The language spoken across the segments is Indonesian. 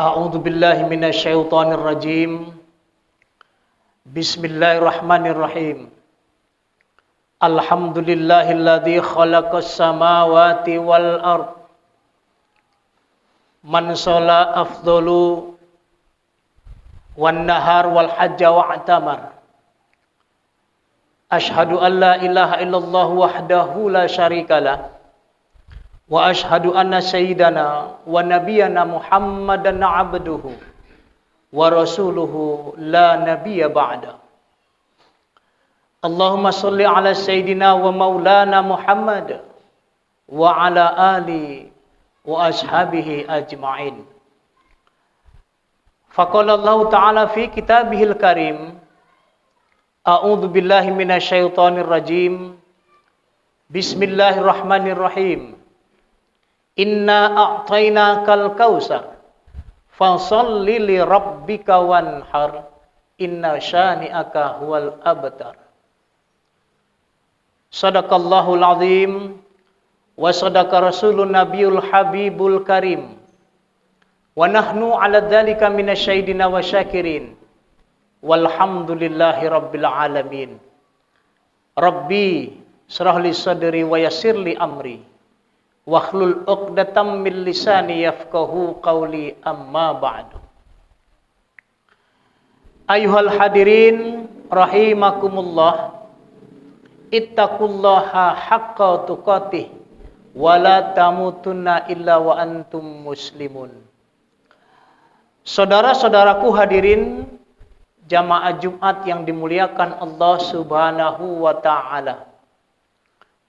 A'udzu billahi minasyaitonir rajim. Bismillahirrahmanirrahim. Alhamdulillahilladzi khalaqas samawati wal ard. Man shala afdalu wan nahar wal hajja wa'tamar. Ashhadu an la ilaha illallah wahdahu la syarikalah. Wa ashhadu anna sayyidana wa nabiyyana Muhammadan abduhu wa rasuluhu la nabiyya ba'da. Allahumma shalli ala sayyidina wa maulana Muhammad wa ala ali wa ashabihi ajma'in. Faqala Allah ta'ala fi kitabihil karim, a'udzu billahi minasyaitonir rajim. Bismillahirrahmanirrahim. Inna a'tainakal kausar fasholli li rabbika wanhar inna syani'aka huwal abtar. Sadaqallahul azim wa sadaqa rasulun nabiyul habibul karim wa nahnu ala dzalika minasyahidina wa syakirin walhamdulillahi rabbil alamin. Rabbi shrah li sadri wa yassir li amri wahlul 'uqdatam min lisani yafqahu qawli, amma ba'du. Ayuhal hadirin rahimakumullah, ittaqullaha haqqa tuqatih wa la tamutunna illa wa antum muslimun. Saudara-saudaraku hadirin jamaah Jumat yang dimuliakan Allah Subhanahu wa taala.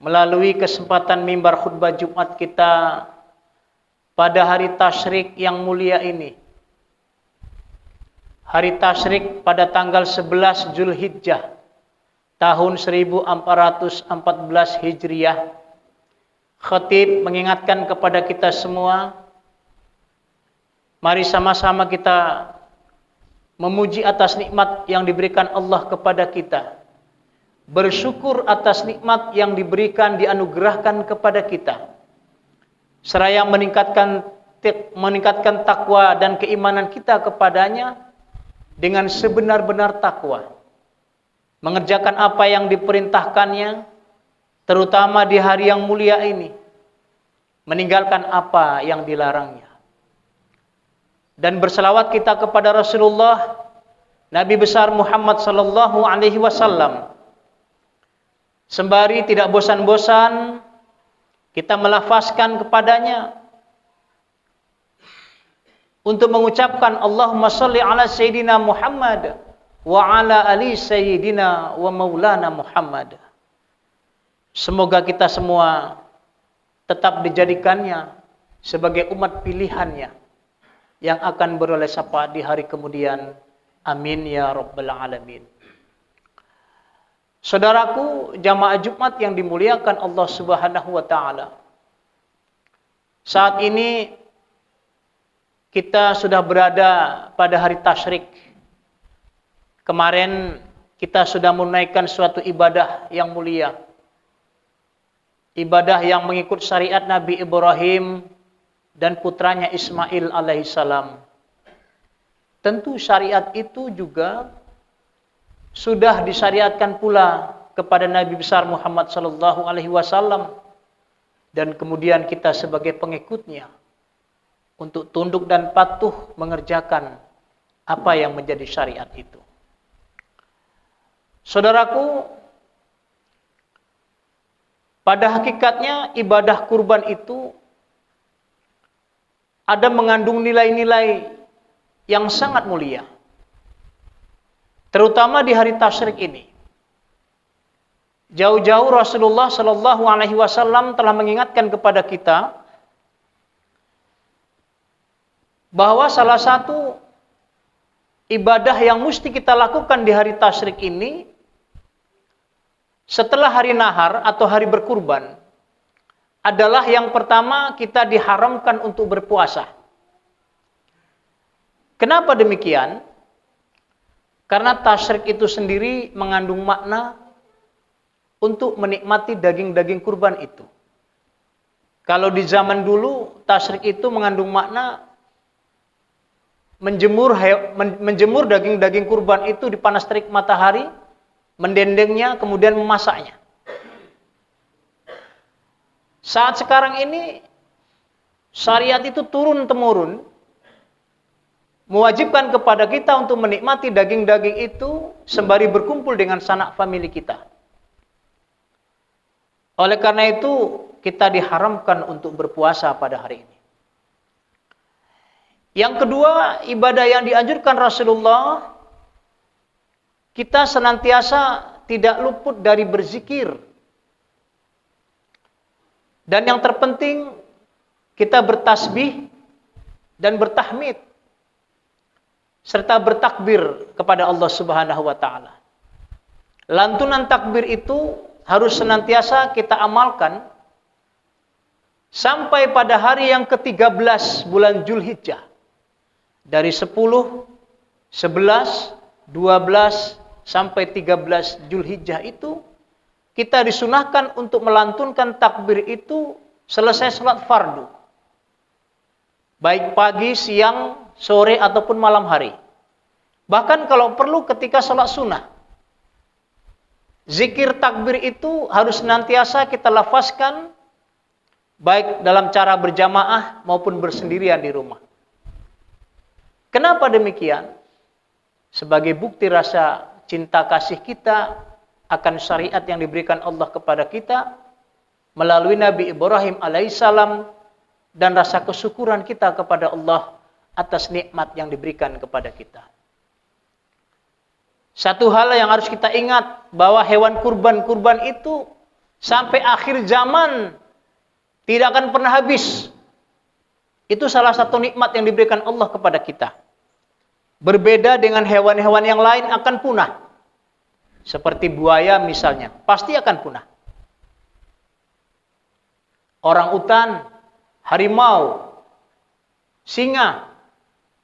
Melalui kesempatan mimbar khutbah Jumat kita pada hari tasyrik yang mulia ini. Hari tasyrik pada tanggal 11 Zulhijjah tahun 1414 Hijriah. Khatib mengingatkan kepada kita semua, mari sama-sama kita memuji atas nikmat yang diberikan Allah kepada kita. Bersyukur atas nikmat yang diberikan, dianugerahkan kepada kita. Seraya meningkatkan takwa dan keimanan kita kepadanya dengan sebenar-benar takwa. Mengerjakan apa yang diperintahkannya, terutama di hari yang mulia ini. Meninggalkan apa yang dilarangnya. Dan berselawat kita kepada Rasulullah, Nabi besar Muhammad sallallahu alaihi wasallam. Sembari tidak bosan-bosan kita melafazkan kepadanya untuk mengucapkan Allahumma shalli ala sayyidina Muhammad wa ala ali sayyidina wa maulana Muhammad. Semoga kita semua tetap dijadikannya sebagai umat pilihannya yang akan beroleh syafaat di hari kemudian. Amin ya rabbal alamin. Saudaraku jamaah Jumat yang dimuliakan Allah Subhanahu wa taala. Saat ini kita sudah berada pada hari tasyrik. Kemarin kita sudah menunaikan suatu ibadah yang mulia. Ibadah yang mengikut syariat Nabi Ibrahim dan putranya Ismail alaihissalam. Tentu syariat itu juga sudah disyariatkan pula kepada Nabi besar Muhammad sallallahu alaihi wasallam, dan kemudian kita sebagai pengikutnya untuk tunduk dan patuh mengerjakan apa yang menjadi syariat itu. Saudaraku, pada hakikatnya ibadah kurban itu ada mengandung nilai-nilai yang sangat mulia. Terutama di hari tasyrik ini. Jauh-jauh Rasulullah sallallahu alaihi wasallam telah mengingatkan kepada kita bahwa salah satu ibadah yang mesti kita lakukan di hari tasyrik ini setelah hari nahar atau hari berkurban adalah yang pertama kita diharamkan untuk berpuasa. Kenapa demikian? Karena tasyrik itu sendiri mengandung makna untuk menikmati daging-daging kurban itu. Kalau di zaman dulu, tasyrik itu mengandung makna menjemur daging-daging kurban itu di panas terik matahari, mendendengnya, kemudian memasaknya. Saat sekarang ini syariat itu turun-temurun mewajibkan kepada kita untuk menikmati daging-daging itu sembari berkumpul dengan sanak famili kita. Oleh karena itu, kita diharamkan untuk berpuasa pada hari ini. Yang kedua, ibadah yang dianjurkan Rasulullah, kita senantiasa tidak luput dari berzikir. Dan yang terpenting, kita bertasbih dan bertahmid, serta bertakbir kepada Allah Subhanahu wa Ta'ala. Lantunan takbir itu harus senantiasa kita amalkan sampai pada hari yang ke-13 bulan Zulhijjah. Dari 10, 11, 12 sampai 13 Zulhijjah itu kita disunahkan untuk melantunkan takbir itu selesai sholat fardu. Baik pagi, siang, sore ataupun malam hari. Bahkan kalau perlu ketika sholat sunnah. Zikir takbir itu harus senantiasa kita lafazkan baik dalam cara berjamaah maupun bersendirian di rumah. Kenapa demikian? Sebagai bukti rasa cinta kasih kita akan syariat yang diberikan Allah kepada kita melalui Nabi Ibrahim alaihissalam dan rasa kesyukuran kita kepada Allah atas nikmat yang diberikan kepada kita. Satu hal yang harus kita ingat bahwa hewan kurban-kurban itu sampai akhir zaman tidak akan pernah habis. Itu salah satu nikmat yang diberikan Allah kepada kita. Berbeda dengan hewan-hewan yang lain akan punah. Seperti buaya misalnya, pasti akan punah. Orang-utan, harimau, singa,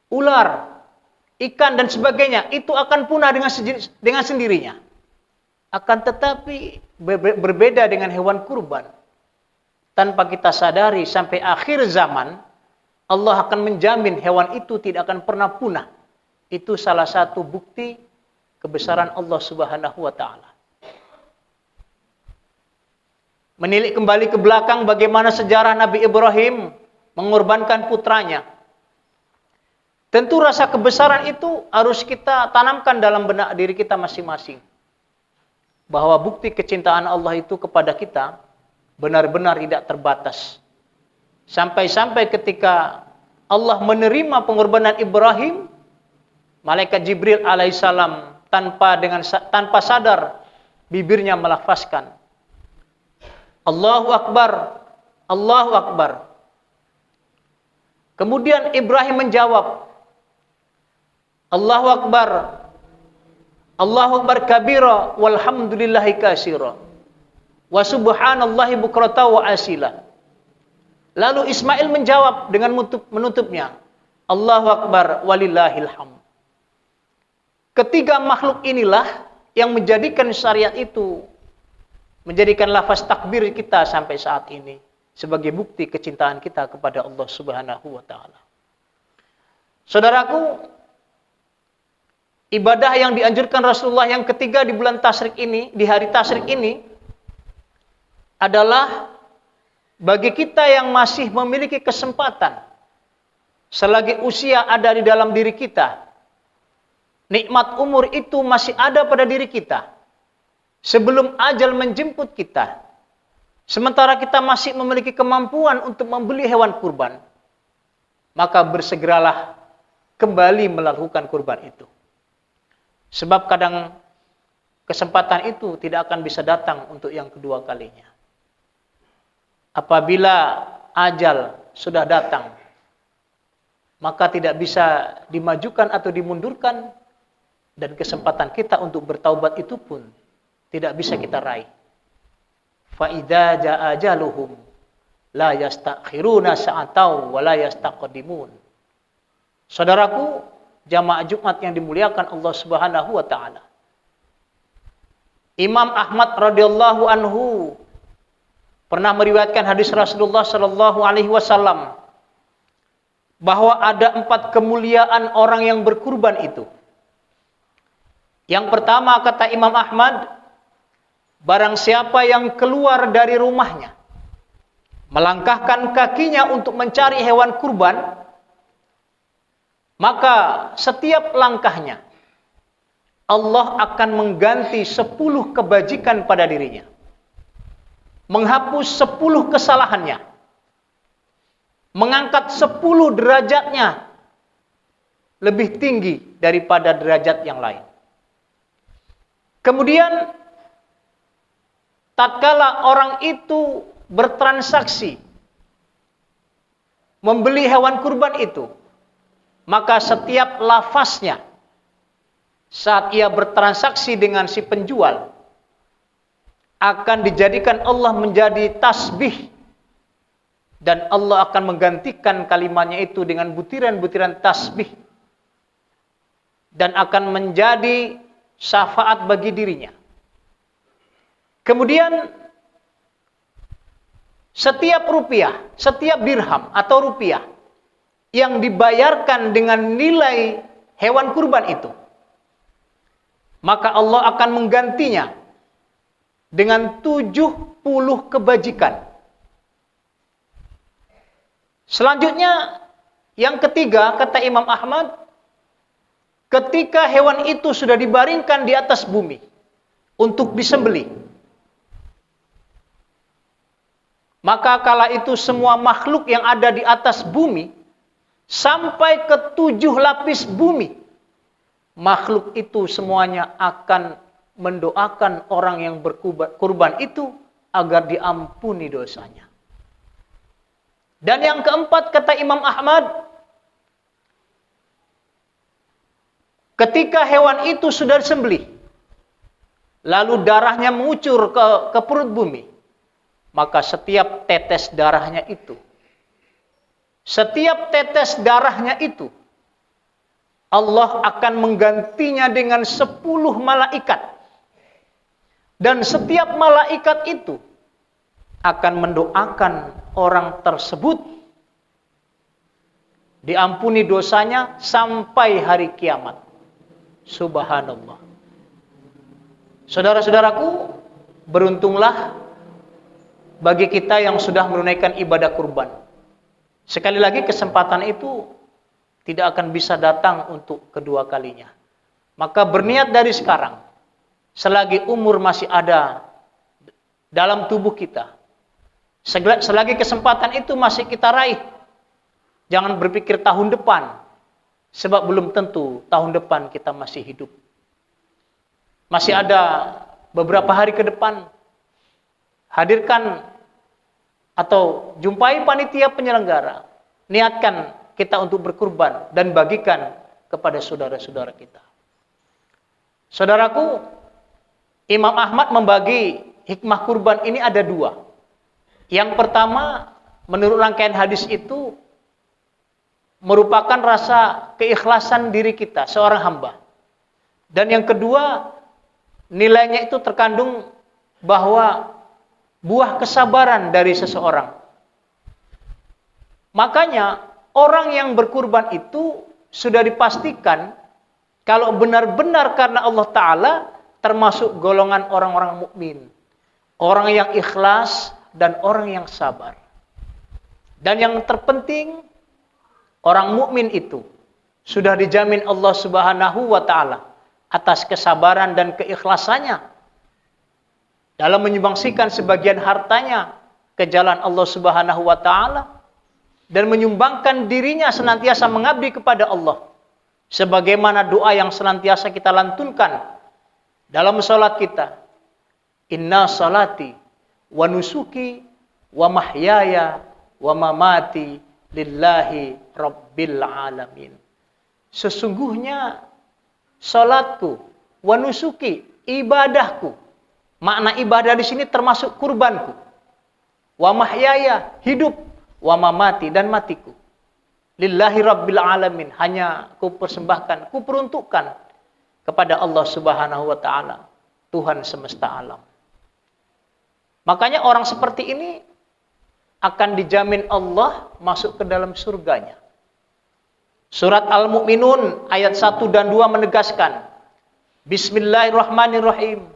ular, ikan dan sebagainya, itu akan punah dengan sendirinya. Akan tetapi berbeda dengan hewan kurban. Tanpa kita sadari sampai akhir zaman, Allah akan menjamin hewan itu tidak akan pernah punah. Itu salah satu bukti kebesaran Allah Subhanahu wa Ta'ala. Menilik kembali ke belakang bagaimana sejarah Nabi Ibrahim mengorbankan putranya. Tentu rasa kebesaran itu harus kita tanamkan dalam benak diri kita masing-masing. Bahwa bukti kecintaan Allah itu kepada kita benar-benar tidak terbatas. Sampai-sampai ketika Allah menerima pengorbanan Ibrahim, malaikat Jibril alaihissalam tanpa sadar bibirnya melafazkan Allahu Akbar, Allahu Akbar. Kemudian Ibrahim menjawab Allahu Akbar, Allahu Akbar kabira walhamdulillahi katsira wa subhanallahi bukrata wa asila. Lalu Ismail menjawab dengan menutupnya Allahu Akbar walillahil hamd. Ketiga makhluk inilah yang menjadikan syariat itu, menjadikan lafaz takbir kita sampai saat ini sebagai bukti kecintaan kita kepada Allah Subhanahu wa Ta'ala. Saudaraku, ibadah yang dianjurkan Rasulullah yang ketiga di bulan Tasyrik ini, di hari Tasyrik ini, adalah bagi kita yang masih memiliki kesempatan selagi usia ada di dalam diri kita. Nikmat umur itu masih ada pada diri kita. Sebelum ajal menjemput kita. Sementara kita masih memiliki kemampuan untuk membeli hewan kurban. Maka bersegeralah kembali melakukan kurban itu. Sebab kadang kesempatan itu tidak akan bisa datang untuk yang kedua kalinya. Apabila ajal sudah datang, maka tidak bisa dimajukan atau dimundurkan. Dan kesempatan kita untuk bertaubat itu pun tidak bisa kita raih. Fa idza jaa ajaluhum la yastakhiruna sa'atau wa la yastaqdimun. Saudaraku, jamaah Jumat yang dimuliakan Allah Subhanahu wa Ta'ala. Imam Ahmad radhiyallahu anhu pernah meriwayatkan hadis Rasulullah sallallahu alaihi wasallam bahwa ada 4 kemuliaan orang yang berkurban itu. Yang pertama, kata Imam Ahmad, barang siapa yang keluar dari rumahnya, melangkahkan kakinya untuk mencari hewan kurban, maka setiap langkahnya Allah akan mengganti 10 kebajikan pada dirinya, menghapus 10 kesalahannya, mengangkat 10 derajatnya lebih tinggi daripada derajat yang lain. Kemudian tatkala orang itu bertransaksi membeli hewan kurban itu, maka setiap lafaznya saat ia bertransaksi dengan si penjual akan dijadikan Allah menjadi tasbih, dan Allah akan menggantikan kalimatnya itu dengan butiran-butiran tasbih, dan akan menjadi syafaat bagi dirinya. Kemudian setiap rupiah, setiap dirham atau rupiah yang dibayarkan dengan nilai hewan kurban itu, maka Allah akan menggantinya dengan 70 kebajikan. Selanjutnya, yang ketiga, kata Imam Ahmad, ketika hewan itu sudah dibaringkan di atas bumi untuk disembelih, maka kala itu semua makhluk yang ada di atas bumi sampai ke 7 lapis bumi, makhluk itu semuanya akan mendoakan orang yang berkurban itu agar diampuni dosanya. Dan yang keempat, kata Imam Ahmad, ketika hewan itu sudah disembelih, lalu darahnya mengucur ke perut bumi, maka setiap tetes darahnya itu, Allah akan menggantinya dengan 10 malaikat. Dan setiap malaikat itu akan mendoakan orang tersebut diampuni dosanya sampai hari kiamat. Subhanallah. Saudara-saudaraku, beruntunglah bagi kita yang sudah menunaikan ibadah kurban. Sekali lagi, kesempatan itu tidak akan bisa datang untuk kedua kalinya. Maka berniat dari sekarang, selagi umur masih ada dalam tubuh kita, selagi kesempatan itu masih kita raih, jangan berpikir tahun depan, sebab belum tentu tahun depan kita masih hidup. Masih ada beberapa hari ke depan. Hadirkan atau jumpai panitia penyelenggara, niatkan kita untuk berkurban dan bagikan kepada saudara-saudara kita. Saudaraku, Imam Ahmad membagi hikmah kurban ini ada 2. Yang pertama, menurut rangkaian hadis itu, merupakan rasa keikhlasan diri kita, seorang hamba. Dan yang kedua, nilainya itu terkandung bahwa buah kesabaran dari seseorang. Makanya, orang yang berkurban itu sudah dipastikan kalau benar-benar karena Allah Ta'ala, termasuk golongan orang-orang mukmin, orang yang ikhlas dan orang yang sabar. Dan yang terpenting, orang mukmin itu sudah dijamin Allah Subhanahu wa Ta'ala atas kesabaran dan keikhlasannya dalam menyumbangsikan sebagian hartanya ke jalan Allah Subhanahu wa Ta'ala dan menyumbangkan dirinya senantiasa mengabdi kepada Allah, sebagaimana doa yang senantiasa kita lantunkan dalam salat kita. Inna salati wa nusuki wa mahyaya wa mamati lillahi rabbil alamin. Sesungguhnya salatku, wa nusuki, ibadahku. Makna ibadah di sini termasuk kurbanku. Wa mahyaya, hidup, wa mamati, dan matiku. Lillahi rabbil alamin, hanya ku persembahkan, ku peruntukkan kepada Allah Subhanahu wa Ta'ala, Tuhan semesta alam. Makanya orang seperti ini akan dijamin Allah masuk ke dalam surganya. Surat Al-Mu'minun ayat 1 dan 2 menegaskan, Bismillahirrahmanirrahim.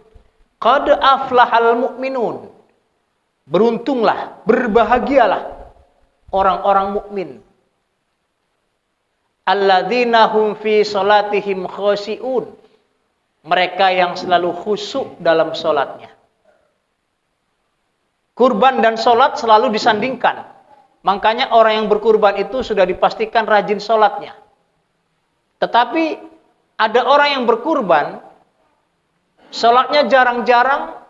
Qad aflahal mu'minun. Beruntunglah, berbahagialah orang-orang mukmin. Alladzina hum fi salatihim khashi'un. Mereka yang selalu khusyuk dalam salatnya. Kurban dan salat selalu disandingkan. Makanya orang yang berkurban itu sudah dipastikan rajin salatnya. Tetapi ada orang yang berkurban, salatnya jarang-jarang,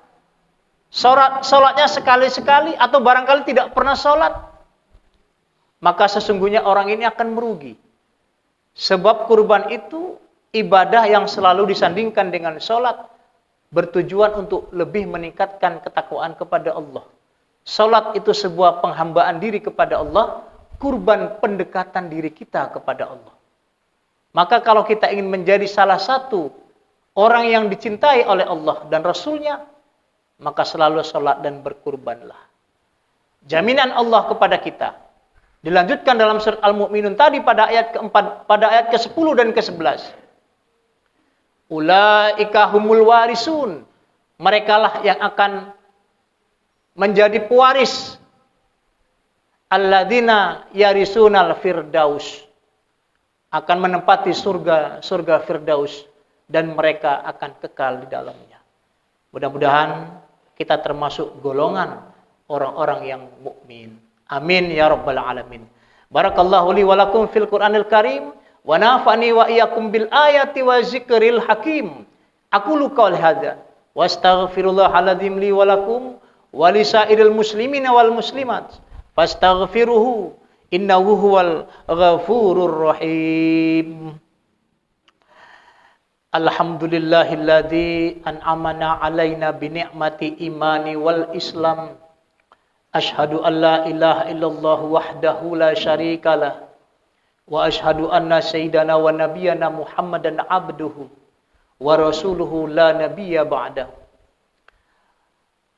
salatnya sekali-sekali, atau barangkali tidak pernah salat. Maka sesungguhnya orang ini akan merugi. Sebab kurban itu ibadah yang selalu disandingkan dengan salat, bertujuan untuk lebih meningkatkan ketakwaan kepada Allah. Salat itu sebuah penghambaan diri kepada Allah, kurban pendekatan diri kita kepada Allah. Maka kalau kita ingin menjadi salah satu orang yang dicintai oleh Allah dan Rasulnya, maka selalu salat dan berkurbanlah. Jaminan Allah kepada kita dilanjutkan dalam surat Al-Mu'minun tadi pada ayat keempat, pada ayat ke-10 dan ke-11. Ulaika humul warisun. Merekalah yang akan menjadi pewaris. Alladzina yarisunal firdaus. Akan menempati surga firdaus, dan mereka akan kekal di dalamnya. Mudah-mudahan kita termasuk golongan orang-orang yang mukmin. Amin ya rabbal alamin. Barakallahu li wa lakum fil Qur'anil Karim wa nafa'ni wa iyyakum bil ayati wa zikril hakim. Aqulu qauli hadza wa astaghfirullahal adzim li wa lakum wa lisairil muslimina wal muslimat fastaghfiruhu innahu huwal ghafurur rahim. Alhamdulillahilladzi an'amana 'alaina bi ni'mati imani wal islam. Ashhadu an la ilaha illallah wahdahu la syarikalah wa ashhadu anna sayyidana wa nabiyyana Muhammadan abduhu wa rasuluhu la nabiyya ba'dahu.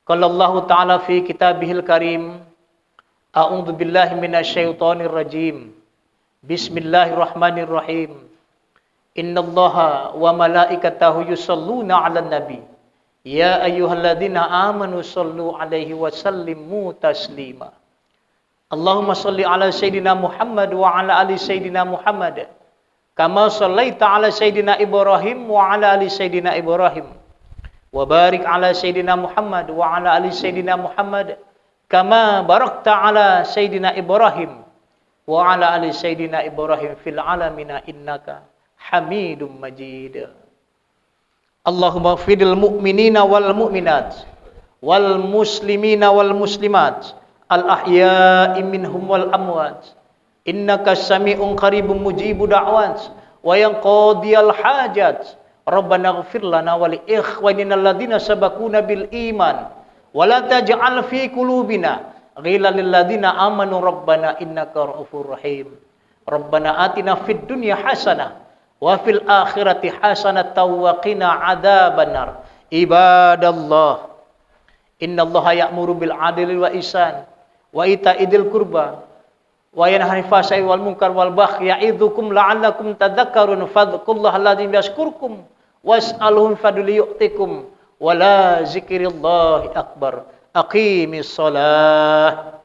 Qala Allah ta'ala fi kitabihil karim, a'udzu billahi minasyaitonir rajim. Bismillahirrahmanirrahim. Innallaha wa malaikatahu yusholluna 'alan nabi. Ya ayyuhalladzina amanu shallu 'alaihi wa sallimu taslima. Allahumma shalli 'ala sayyidina Muhammad wa 'ala ali sayyidina Muhammad. Kama shallaita 'ala sayyidina Ibrahim wa 'ala ali sayyidina Ibrahim. Wa barik 'ala sayyidina Muhammad wa 'ala ali sayyidina Muhammad. Kama barakta 'ala sayyidina Ibrahim wa 'ala ali sayyidina Ibrahim fil 'alamina innaka Hamidum Majid. Allahumma fidil mu'minina wal mu'minat wal muslimina wal muslimat al ahya'i minhum wal amwat innaka sami'un qaribun mujibu da'wat wa yanqadiyal hajat. Rabbana ighfir lana wa li ikhwanina alladhina sabaquna bil iman wa la taj'al fi qulubina ghillan lil ladzina amanu rabbana innaka ra'ufur rahim. Rabbana atina fid dunya hasanah wa fil akhirati hasanatan wa qina adzabannar. Ibadallah, innallaha ya'muru bil 'adli wa ihsan wa ita'idil qurba wa yanha 'anil fahsya'i wal munkar wal baghi ya'idzukum la'allakum tadhakkarun. Fadhkurullaha alladzi yashkurukum was'aluhu fadli yu'tikum wa la zikrillahi akbar. Aqimis shalah.